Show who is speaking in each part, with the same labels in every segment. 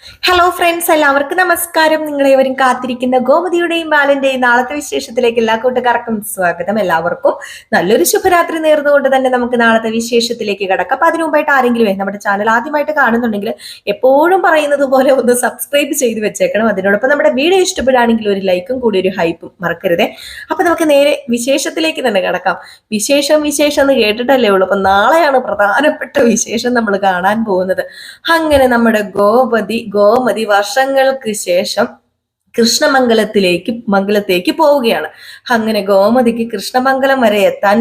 Speaker 1: Hello friends, എല്ലാവർക്കും നമസ്കാരം. നിങ്ങളേവരും കാത്തിരിക്കുന്ന ഗോമതിയുടെയും ബാലന്റെയും നാളത്തെ വിശേഷത്തിലേക്ക് എല്ലാ കൂട്ടുകാർക്കും സ്വാഗതം. എല്ലാവർക്കും നല്ലൊരു ശുഭരാത്രി നേർന്നുകൊണ്ട് തന്നെ നമുക്ക് നാളത്തെ വിശേഷത്തിലേക്ക് കിടക്കാം. അപ്പൊ അതിനു മുമ്പായിട്ട് ആരെങ്കിലും നമ്മുടെ ചാനൽ ആദ്യമായിട്ട് കാണുന്നുണ്ടെങ്കിൽ എപ്പോഴും പറയുന്നത് പോലെ ഒന്ന് സബ്സ്ക്രൈബ് ചെയ്ത് വെച്ചേക്കണം. അതിനോടൊപ്പം നമ്മുടെ വീഡിയോ ഇഷ്ടപ്പെടുകയാണെങ്കിൽ ഒരു ലൈക്കും കൂടി ഒരു ഹൈപ്പും മറക്കരുതേ. അപ്പൊ നമുക്ക് നേരെ വിശേഷത്തിലേക്ക് തന്നെ കിടക്കാം. വിശേഷം എന്ന് കേട്ടിട്ടല്ലേ ഉള്ളൂ. അപ്പൊ നാളെയാണ് പ്രധാനപ്പെട്ട വിശേഷം നമ്മൾ കാണാൻ പോകുന്നത്. അങ്ങനെ നമ്മുടെ ഗോമതി വർഷങ്ങൾക്ക് ശേഷം മംഗലത്തേക്ക് പോവുകയാണ്. അങ്ങനെ ഗോമതിക്ക് കൃഷ്ണമംഗലം വരെ എത്താൻ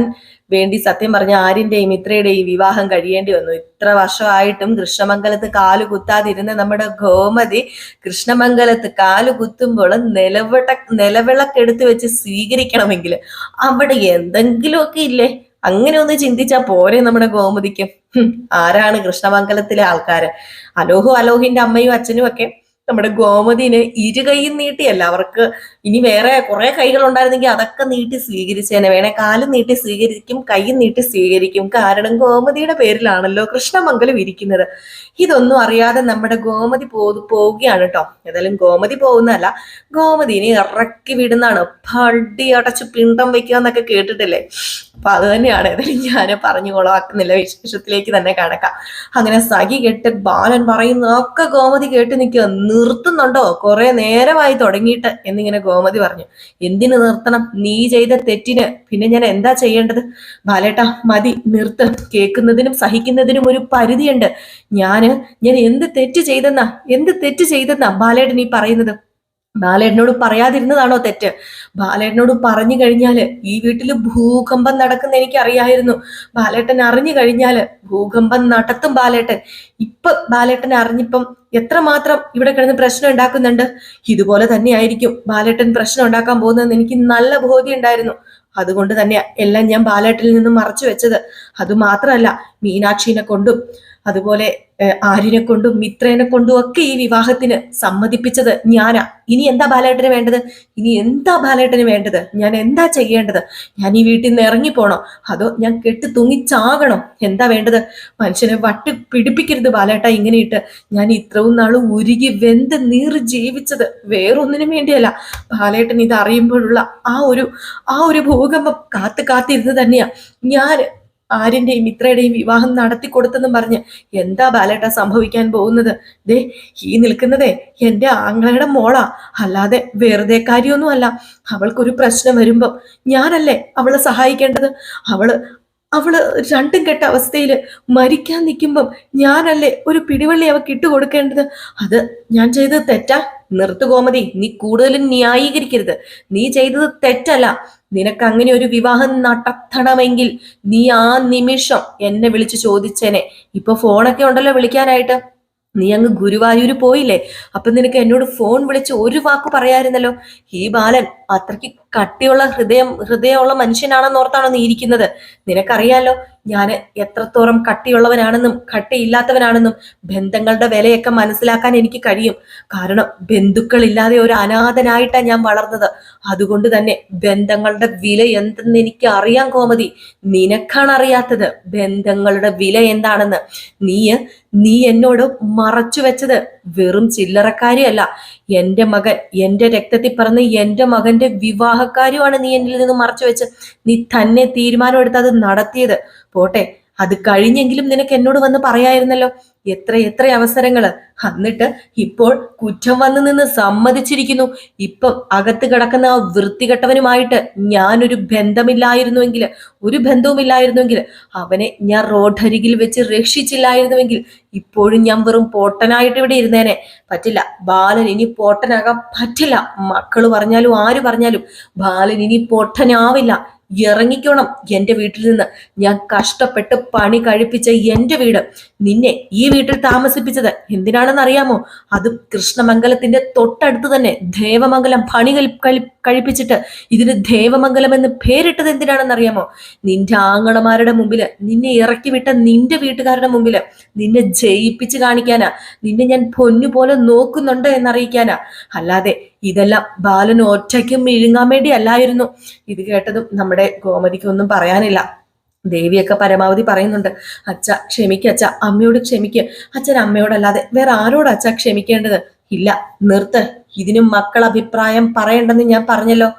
Speaker 1: വേണ്ടി സത്യം പറഞ്ഞ ആര്യന്റെയും മിത്രയുടെയും വിവാഹം കഴിയേണ്ടി വന്നു. ഇത്ര വർഷമായിട്ടും കൃഷ്ണമംഗലത്ത് കാലു കുത്താതിരുന്ന നമ്മുടെ ഗോമതി കൃഷ്ണമംഗലത്ത് കാലു കുത്തുമ്പോൾ നിലവിളക്കെടുത്ത് വെച്ച് സ്വീകരിക്കണമെങ്കിൽ അവിടെ എന്തെങ്കിലുമൊക്കെ ഇല്ലേ? അങ്ങനെ ഒന്ന് ചിന്തിച്ചാ പോരെ നമ്മുടെ ഗോമതിക്ക്. ആരാണ് കൃഷ്ണമംഗലത്തിലെ ആൾക്കാര്? അലോഹിന്റെ അമ്മയും അച്ഛനും ഒക്കെ നമ്മുടെ ഗോമതിന് ഇരുകൈയും നീട്ടിയല്ല, അവർക്ക് ഇനി വേറെ കുറെ കൈകൾ ഉണ്ടായിരുന്നെങ്കിൽ അതൊക്കെ നീട്ടി സ്വീകരിച്ചേനെ. വേണേ കാലും നീട്ടി സ്വീകരിക്കും, കൈയും നീട്ടി സ്വീകരിക്കും. കാരണം ഗോമതിയുടെ പേരിലാണല്ലോ കൃഷ്ണമംഗലം ഇരിക്കുന്നത്. ഇതൊന്നും അറിയാതെ നമ്മുടെ ഗോമതി പോവുകയാണ് കേട്ടോ. ഏതായാലും ഗോമതി പോകുന്നതല്ല, ഗോമതിനെ ഇറക്കി വിടുന്നതാണ്. പടി അടച്ച് പിണ്ടം വയ്ക്കുക എന്നൊക്കെ കേട്ടിട്ടില്ലേ? അപ്പൊ അത് തന്നെയാണ്. ഏതായാലും ഞാൻ പറഞ്ഞു കൊളവാക്കുന്നില്ല, വിശേഷത്തിലേക്ക് തന്നെ കടക്കാം. അങ്ങനെ സഖി കേട്ട് ബാലൻ പറയുന്നതൊക്കെ ഗോമതി കേട്ട് നിൽക്കുക. നിർത്തുന്നുണ്ടോ? കുറെ നേരമായി തുടങ്ങിയിട്ട് എന്നിങ്ങനെ ഗോമതി പറഞ്ഞു. എന്തിനു നിർത്തണം? നീ ചെയ്ത തെറ്റിന് പിന്നെ ഞാൻ എന്താ ചെയ്യേണ്ടത്? ബാലേട്ടാ മതി, നിർത്ത്. കേൾക്കുന്നതിനും സഹിക്കുന്നതിനും ഒരു പരിധിയുണ്ട്. ഞാൻ എന്ത് തെറ്റ് ചെയ്തെന്നാ ബാലേട്ടൻ ഈ പറയുന്നത്? ബാലേട്ടനോട് പറയാതിരുന്നതാണോ തെറ്റ്? ബാലേട്ടനോട് പറഞ്ഞു കഴിഞ്ഞാല് ഈ വീട്ടില് ഭൂകമ്പം നടക്കുന്ന എനിക്ക് അറിയായിരുന്നു. ബാലേട്ടൻ അറിഞ്ഞു കഴിഞ്ഞാല് ഭൂകമ്പം നടത്തും ബാലേട്ടൻ. ബാലേട്ടൻ അറിഞ്ഞിപ്പം എത്രമാത്രം ഇവിടെ കിടന്ന് പ്രശ്നം ഉണ്ടാക്കുന്നുണ്ട്. ഇതുപോലെ തന്നെയായിരിക്കും ബാലേട്ടൻ പ്രശ്നം ഉണ്ടാക്കാൻ പോകുന്നതെന്ന് എനിക്ക് നല്ല ബോധ്യം ഉണ്ടായിരുന്നു. അതുകൊണ്ട് തന്നെയാ എല്ലാം ഞാൻ ബാലേട്ടനിൽ നിന്നും മറച്ചു വെച്ചത്. അതുമാത്രമല്ല, മീനാക്ഷിനെ കൊണ്ടും അതുപോലെ ആര്യനെ കൊണ്ടും മിത്രേനെ കൊണ്ടും ഒക്കെ ഈ വിവാഹത്തിന് സമ്മതിപ്പിച്ചത് ഞാനാ. ഇനി എന്താ ബാലേട്ടന് വേണ്ടത്? ഞാൻ എന്താ ചെയ്യേണ്ടത്? ഞാൻ ഈ വീട്ടിൽ നിന്ന് ഇറങ്ങിപ്പോണോ? അതോ ഞാൻ കെട്ടി തൂങ്ങിച്ചാകണോ? എന്താ വേണ്ടത്? മനുഷ്യനെ വട്ടി പിടിപ്പിക്കരുത് ബാലേട്ട. ഇങ്ങനെയിട്ട് ഞാൻ ഇത്രയും നാളും ഉരുകി വെന്ത് നീറി ജീവിച്ചത് വേറൊന്നിനും വേണ്ടിയല്ല. ബാലേട്ടൻ ഇത് അറിയുമ്പോഴുള്ള ആ ഒരു ഭൂകമ്പം കാത്തിരുന്ന് തന്നെയാ ഞാൻ ആര്യന്റെയും മിത്രയുടെയും വിവാഹം നടത്തി കൊടുത്തെന്നും പറഞ്ഞ് എന്താ ബാലേട്ട സംഭവിക്കാൻ പോകുന്നത്? ഈ നിൽക്കുന്നതേ എന്റെ ആങ്ങളയുടെ മോളാ, അല്ലാതെ വെറുതെ കാര്യമൊന്നും അല്ല. അവൾക്കൊരു പ്രശ്നം വരുമ്പം ഞാനല്ലേ അവളെ സഹായിക്കേണ്ടത്? അവള് രണ്ടും കെട്ട അവസ്ഥയില് മരിക്കാൻ നിൽക്കുമ്പം ഞാനല്ലേ ഒരു പിടിവള്ളി അവൾക്ക് ഇട്ടുകൊടുക്കേണ്ടത്? അത് ഞാൻ ചെയ്തത് തെറ്റാ? നിർത്തു ഗോമതി, നീ കൂടുതലും ന്യായീകരിക്കരുത്. നീ ചെയ്തത് തെറ്റല്ല. നിനക്ക് അങ്ങനെ ഒരു വിവാഹം നടത്തണമെങ്കിൽ നീ ആ നിമിഷം എന്നെ വിളിച്ചു ചോദിച്ചേനെ. ഇപ്പൊ ഫോണൊക്കെ ഉണ്ടല്ലോ വിളിക്കാനായിട്ട്. നീ അങ്ങ് ഗുരുവായൂര് പോയില്ലേ? അപ്പൊ നിനക്ക് എന്നോട് ഫോൺ വിളിച്ച് ഒരു വാക്ക് പറയായിരുന്നല്ലോ. ഈ ബാലൻ അത്രയ്ക്ക് കട്ടിയുള്ള ഹൃദയമുള്ള മനുഷ്യനാണെന്നോർത്താണോ നീ ഇരിക്കുന്നത്? നിനക്കറിയാലോ ഞാൻ എത്രത്തോളം കട്ടിയുള്ളവനാണെന്നും കട്ടിയില്ലാത്തവനാണെന്നും. ബന്ധങ്ങളുടെ വിലയൊക്കെ മനസ്സിലാക്കാൻ എനിക്ക് കഴിയും. കാരണം ബന്ധുക്കളില്ലാതെ ഒരു അനാഥനായിട്ടാണ് ഞാൻ വളർന്നത്. അതുകൊണ്ട് തന്നെ ബന്ധങ്ങളുടെ വില എന്തെന്ന് എനിക്ക് അറിയാം കോമതി. നിനക്കാണ് അറിയാത്തത് ബന്ധങ്ങളുടെ വില എന്താണെന്ന്. നീ എന്നോട് മറച്ചു വെച്ചത് വെറും ചില്ലറക്കാരിയല്ല. എന്റെ മകൻ, എന്റെ രക്തത്തിൽ പറഞ്ഞ എന്റെ മകന്റെ വിവാഹക്കാരുമാണ് നീ എന്നിൽ നിന്ന് മറച്ചു വെച്ച് നീ തന്നെ തീരുമാനം എടുത്ത് അത് നടത്തിയത്. പോട്ടെ, അത് കഴിഞ്ഞെങ്കിലും നിനക്ക് എന്നോട് വന്ന് പറയായിരുന്നല്ലോ. എത്ര അവസരങ്ങള്. എന്നിട്ട് ഇപ്പോൾ കുറ്റം വന്നു നിന്ന് സമ്മതിച്ചിരിക്കുന്നു. ഇപ്പം അകത്ത് കിടക്കുന്ന ആ വൃത്തികെട്ടവനുമായിട്ട് ഞാനൊരു ബന്ധവുമില്ലായിരുന്നുവെങ്കിൽ അവനെ ഞാൻ റോഡരികിൽ വെച്ച് രക്ഷിച്ചില്ലായിരുന്നുവെങ്കിൽ ഇപ്പോഴും ഞാൻ വെറും പോട്ടനായിട്ട് ഇവിടെ ഇരുന്നേനെ. പറ്റില്ല, ബാലൻ ഇനി പോട്ടനാകാൻ പറ്റില്ല. മക്കള് പറഞ്ഞാലും ആര് പറഞ്ഞാലും ബാലൻ ഇനി പൊട്ടനാവില്ല. ഇറങ്ങിക്കോണം എന്റെ വീട്ടിൽ നിന്ന്. ഞാൻ കഷ്ടപ്പെട്ട് പണി കഴിപ്പിച്ച എന്റെ വീട് നിന്നെ ഈ വീട്ടിൽ താമസിപ്പിച്ചത് എന്തിനാണെന്ന് അറിയാമോ? അതും കൃഷ്ണമംഗലത്തിന്റെ തൊട്ടടുത്ത് തന്നെ ദേവമംഗലം പണി കഴിപ്പിച്ചിട്ട് ഇതിന് ദേവമംഗലം എന്ന് പേരിട്ടത് എന്തിനാണെന്ന് അറിയാമോ? നിന്റെ ആങ്ങളമാരുടെ മുമ്പില്, നിന്നെ ഇറക്കി വിട്ട നിന്റെ വീട്ടുകാരുടെ മുമ്പില് നിന്നെ ജയിപ്പിച്ച് കാണിക്കാനാ. നിന്നെ ഞാൻ പൊന്നുപോലെ നോക്കുന്നുണ്ട് എന്നറിയിക്കാനാ. അല്ലാതെ ഇതെല്ലാം ബാലൻ ഒറ്റയ്ക്കും വിഴുങ്ങാൻ വേണ്ടി അല്ലായിരുന്നു. ഇത് കേട്ടതും നമ്മുടെ ഗോമതിക്കൊന്നും പറയാനില്ല. ദേവിയൊക്കെ പരമാവധി പറയുന്നുണ്ട്, അച്ഛ ക്ഷമിക്ക, അച്ഛ അമ്മയോട് ക്ഷമിക്ക്, അച്ഛൻ അമ്മയോടല്ലാതെ വേറെ ആരോട് അച്ഛ ക്ഷമിക്കേണ്ടത്? ഇല്ല, നിർത്ത്, ഇതിനും മക്കൾ അഭിപ്രായം പറയണ്ടെന്ന് ഞാൻ പറഞ്ഞല്ലോ.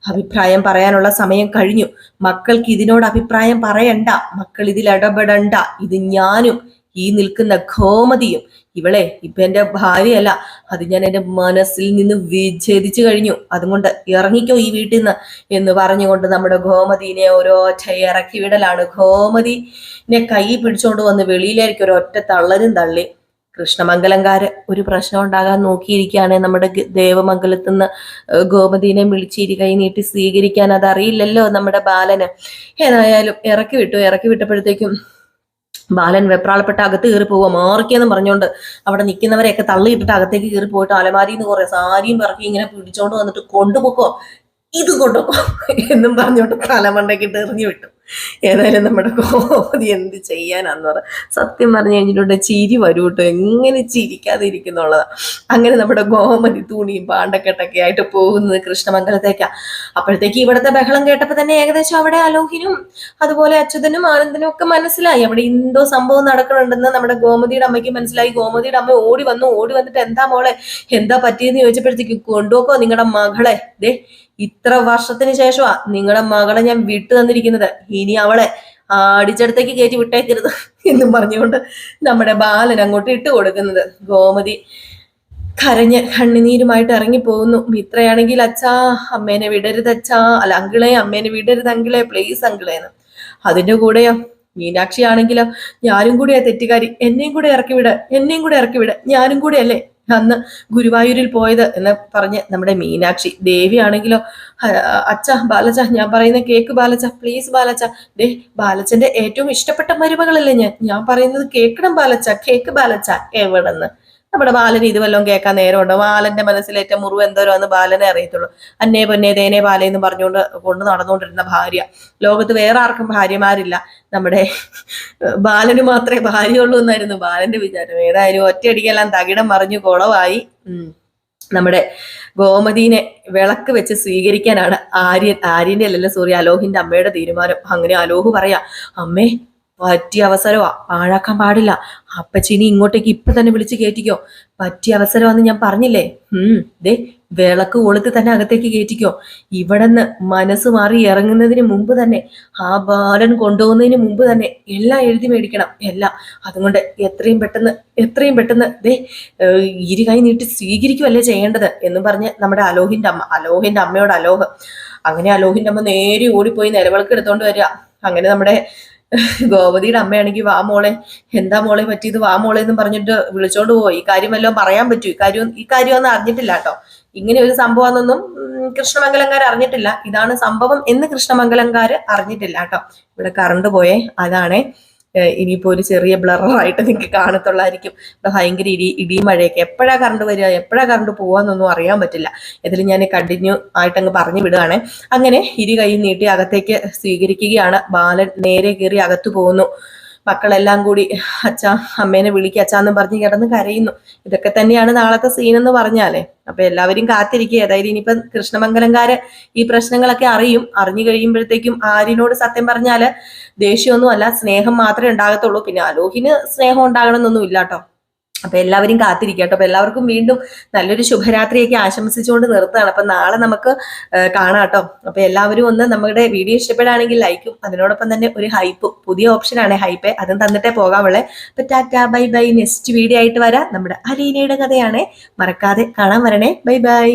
Speaker 1: അഭിപ്രായം പറയാനുള്ള സമയം കഴിഞ്ഞു. മക്കൾക്ക് ഇതിനോട് അഭിപ്രായം പറയണ്ട, മക്കൾ ഇതിൽ ഇടപെടണ്ട. ഇത് ഞാനും ഈ നിൽക്കുന്ന ഗോമതിയും, ഇവളെ ഇപ്പൊ എന്റെ ഭാര്യയല്ല, അത് ഞാൻ എന്റെ മനസ്സിൽ നിന്ന് വിച്ഛേദിച്ചു കഴിഞ്ഞു. അതുകൊണ്ട് ഇറങ്ങിക്കോ ഈ വീട്ടിൽ നിന്ന് എന്ന് പറഞ്ഞുകൊണ്ട് നമ്മുടെ ഗോമതിനെ ഒരൊറ്റ ഇറക്കി വിടലാണ്. ഗോമതിനെ കൈ പിടിച്ചോണ്ട് വന്ന് വെളിയിലേക്ക് ഒരൊറ്റ തള്ളലും തള്ളി. കൃഷ്ണമംഗലംകാര് ഒരു പ്രശ്നം ഉണ്ടാകാൻ നോക്കിയിരിക്കുകയാണ്. നമ്മുടെ ദേവമംഗലത്ത് നിന്ന് ഗോമതിനെ വിളിച്ചിരി കൈ നീട്ടി സ്വീകരിക്കാൻ അതറിയില്ലല്ലോ നമ്മുടെ ബാലന്. ഏതായാലും ഇറക്കി വിട്ടപ്പോഴത്തേക്കും ബാലൻ വെപ്രാളപ്പെട്ട് അകത്ത് കയറി പോവുക. മാറിക്കെന്ന് പറഞ്ഞുകൊണ്ട് അവിടെ നിൽക്കുന്നവരെയൊക്കെ തള്ളിയിട്ടിട്ട് അകത്തേക്ക് കയറി പോയിട്ട് അലമാരിന്ന് കുറെ സാരിയും പറക്കി ഇങ്ങനെ പിടിച്ചോണ്ട് വന്നിട്ട് കൊണ്ടുപോക്കോ, ഇത് കൊണ്ടുപോ എന്നും പറഞ്ഞോണ്ട് തലമണ്ടയ്ക്കിട്ട് എറിഞ്ഞു വിട്ടു. ഏതായാലും നമ്മുടെ ഗോമതി എന്ത് ചെയ്യാനാന്ന് പറ. സത്യം പറഞ്ഞു കഴിഞ്ഞിട്ടുണ്ട് ചിരി വരൂ കേട്ടോ, എങ്ങനെ ചിരിക്കാതെ ഇരിക്കുന്നുള്ളതാ. അങ്ങനെ നമ്മുടെ ഗോമതി തുണിയും പാണ്ടക്കെട്ടൊക്കെ ആയിട്ട് പോകുന്നത് കൃഷ്ണമംഗലത്തേക്കാ. അപ്പോഴത്തേക്ക് ഇവിടുത്തെ ബഹളം കേട്ടപ്പോ തന്നെ ഏകദേശം അവിടെ അലോഹിനും അതുപോലെ അച്യുതനും ആനന്ദനും ഒക്കെ മനസ്സിലായി അവിടെ എന്തോ സംഭവം നടക്കണുണ്ടെന്ന്. നമ്മുടെ ഗോമതിയുടെ അമ്മയ്ക്ക് മനസ്സിലായി. ഗോമതിയുടെ അമ്മ ഓടി വന്നിട്ട് എന്താ മോളെ എന്താ പറ്റിയെന്ന് ചോദിച്ചപ്പോഴത്തേക്ക്, കൊണ്ടുപോക്കോ നിങ്ങളുടെ മകളെ, ദേ ഇത്ര വർഷത്തിന് ശേഷമാ നിങ്ങളുടെ മകളെ ഞാൻ വിട്ടു തന്നിരിക്കുന്നത്, ഇനി അവളെ അടിച്ചടുത്തേക്ക് കയറ്റി വിട്ടേക്കരുത് എന്നും പറഞ്ഞുകൊണ്ട് നമ്മുടെ ബാലൻ അങ്ങോട്ട് ഇട്ട് കൊടുക്കുന്നത്. ഗോമതി കരഞ്ഞ് കണ്ണുനീരുമായിട്ട് ഇറങ്ങി പോകുന്നു. മിത്രയാണെങ്കിൽ അച്ഛാ അമ്മേനെ വിടരുത് അച്ഛാ, അല്ല അങ്കിളെ അമ്മേനെ വിടരുത് അങ്കിളെ, പ്ലീസ് അങ്കിളേന്ന്. അതിന്റെ കൂടെയോ മീനാക്ഷി ആണെങ്കിലോ, ഞാനും കൂടെയാ തെറ്റുകാരി, എന്നെയും കൂടെ ഇറക്കി വിട്, ഞാനും കൂടെ അല്ലേ അന്ന് ഗുരുവായൂരിൽ പോയത് എന്ന് പറഞ്ഞ് നമ്മുടെ മീനാക്ഷി. ദേവി ആണെങ്കിലോ, അച്ഛ ബാലച്ച ഞാൻ പറയുന്ന കേക്ക് ബാലച്ച, പ്ലീസ് ബാലച്ച, ദേ ബാലച്ചന്റെ ഏറ്റവും ഇഷ്ടപ്പെട്ട മരുമകളല്ലേ ഞാൻ പറയുന്നത് കേക്കണം ബാലച്ച, കേക്ക് ബാലച്ച. എവിടെന്ന് നമ്മുടെ ബാലന് ഇത് വല്ലതും കേൾക്കാൻ നേരമുണ്ടോ? ബാലന്റെ മനസ്സിലേറ്റ മുറിവ് എന്തോരോ എന്ന് ബാലനെ അറിയത്തുള്ളൂ. അന്നേ പൊന്നേ തേനെ ബാലയെന്ന് പറഞ്ഞുകൊണ്ട് കൊണ്ട് നടന്നുകൊണ്ടിരുന്ന ഭാര്യ. ലോകത്ത് വേറെ ആർക്കും ഭാര്യമാരില്ല, നമ്മുടെ ബാലന് മാത്രമേ ഭാര്യയുള്ളൂ എന്നായിരുന്നു ബാലന്റെ വിചാരം. ഏതായാലും ഒറ്റയടിക്കെല്ലാം തകിടം മറിഞ്ഞു കുളമായി. നമ്മുടെ ഗോമതീനെ വിളക്ക് വെച്ച് സ്വീകരിക്കാനാണ് ആര്യന്റെ അല്ലല്ലോ സോറി അലോഹിന്റെ അമ്മയുടെ തീരുമാനം. അങ്ങനെ അലോഹ് പറയാ, അമ്മേ പറ്റിയ അവസരമാ, പാഴാക്കാൻ പാടില്ല, അപ്പച്ചിനി ഇങ്ങോട്ടേക്ക് ഇപ്പൊ തന്നെ വിളിച്ച് കയറ്റിക്കോ, പറ്റിയ അവസരമാന്ന് ഞാൻ പറഞ്ഞില്ലേ. ദേ വിളക്ക് കൊളുത്ത് തന്നെ അകത്തേക്ക് കയറ്റിക്കോ. ഇവിടെന്ന് മനസ്സ് മാറി ഇറങ്ങുന്നതിന് മുമ്പ് തന്നെ, ആ ബാലൻ കൊണ്ടുപോകുന്നതിന് മുമ്പ് തന്നെ എല്ലാം എഴുതി മേടിക്കണം, എല്ലാം. അതുകൊണ്ട് എത്രയും പെട്ടെന്ന് ദേ ഇരു കൈ നീട്ടി സ്വീകരിക്കുവല്ലേ ചെയ്യേണ്ടത് എന്നും പറഞ്ഞ് നമ്മുടെ അലോഹിന്റെ അമ്മയോട് അലോഹ്. അങ്ങനെ അലോഹിന്റെ അമ്മ നേരെ ഓടിപ്പോയി നിലവിളക്ക് എടുത്തോണ്ട് വരിക. അങ്ങനെ നമ്മുടെ ഗോമതിയുടെ അമ്മയാണെങ്കിൽ വാ മോളെ, എന്താ മോളെ പറ്റിയത്, വാ മോളെ എന്ന് പറഞ്ഞിട്ട് വിളിച്ചോണ്ട് പോയി. ഈ കാര്യം വല്ലതും പറയാൻ പറ്റൂ? ഈ കാര്യമൊന്നും അറിഞ്ഞിട്ടില്ല കേട്ടോ. ഇങ്ങനെ ഒരു സംഭവമൊന്നും കൃഷ്ണമംഗലംകാർ അറിഞ്ഞിട്ടില്ല. ഇതാണ് സംഭവം എന്ന് കൃഷ്ണമംഗലംകാർ അറിഞ്ഞിട്ടില്ല കേട്ടോ. ഇവിടെ കറണ്ട് പോയേ, അതാണേ. ഇനിയിപ്പോ ഒരു ചെറിയ ബ്ലറായിട്ട് നിങ്ങൾക്ക് കാണത്തുള്ളായിരിക്കും. ഇവിടെ ഭയങ്കര ഇടിയും മഴയൊക്കെ, എപ്പോഴാ കറണ്ട് വരിക എപ്പോഴാ കറണ്ട് പോവാന്നൊന്നും അറിയാൻ പറ്റില്ല. ഇതിൽ ഞാൻ കണ്ടിന്യൂ ആയിട്ടങ്ങ് പറഞ്ഞു വിടുകയാണ്. അങ്ങനെ ഇരു കൈ നീട്ടി അകത്തേക്ക് സ്വീകരിക്കുകയാണ്. ബാലൻ നേരെ കയറി അകത്തു പോകുന്നു. മക്കളെല്ലാം കൂടി അച്ഛാ അമ്മേനെ വിളിക്കുക അച്ഛാന്നും പറഞ്ഞ് കിടന്ന് കരയുന്നു. ഇതൊക്കെ തന്നെയാണ് നാളത്തെ സീൻ എന്ന് പറഞ്ഞാലേ. അപ്പൊ എല്ലാവരും കാത്തിരിക്കുക. അതായത് ഇനിയിപ്പം കൃഷ്ണമംഗലംകാര് ഈ പ്രശ്നങ്ങളൊക്കെ അറിഞ്ഞു കഴിയുമ്പോഴത്തേക്കും ആര്യനോട് സത്യം പറഞ്ഞാല് ദേഷ്യമൊന്നും അല്ല, സ്നേഹം മാത്രമേ ഉണ്ടാകത്തുള്ളൂ. പിന്നെ അലോഹിന് സ്നേഹം ഉണ്ടാകണമെന്നൊന്നും ഇല്ല കേട്ടോ. അപ്പൊ എല്ലാവരും കാത്തിരിക്കുക കേട്ടോ. അപ്പൊ എല്ലാവർക്കും വീണ്ടും നല്ലൊരു ശുഭരാത്രിയൊക്കെ ആശംസിച്ചുകൊണ്ട് നിർത്തുകയാണ്. അപ്പൊ നാളെ നമുക്ക് കാണാം കേട്ടോ. അപ്പൊ എല്ലാവരും ഒന്ന് നമ്മുടെ വീഡിയോ ഇഷ്ടപ്പെടുകയാണെങ്കിൽ ലൈക്കും അതിനോടൊപ്പം തന്നെ ഒരു ഹൈപ്പും, പുതിയ ഓപ്ഷനാണ് ഹൈപ്പ്, അതും തന്നിട്ടേ പോകാവുള്ളേ. അപ്പൊ tata bye bye. Next video ആയിട്ട് വരാം. നമ്മുടെ അലീനയുടെ കഥയാണേ, മറക്കാതെ കാണാൻ വരണേ. Bye bye.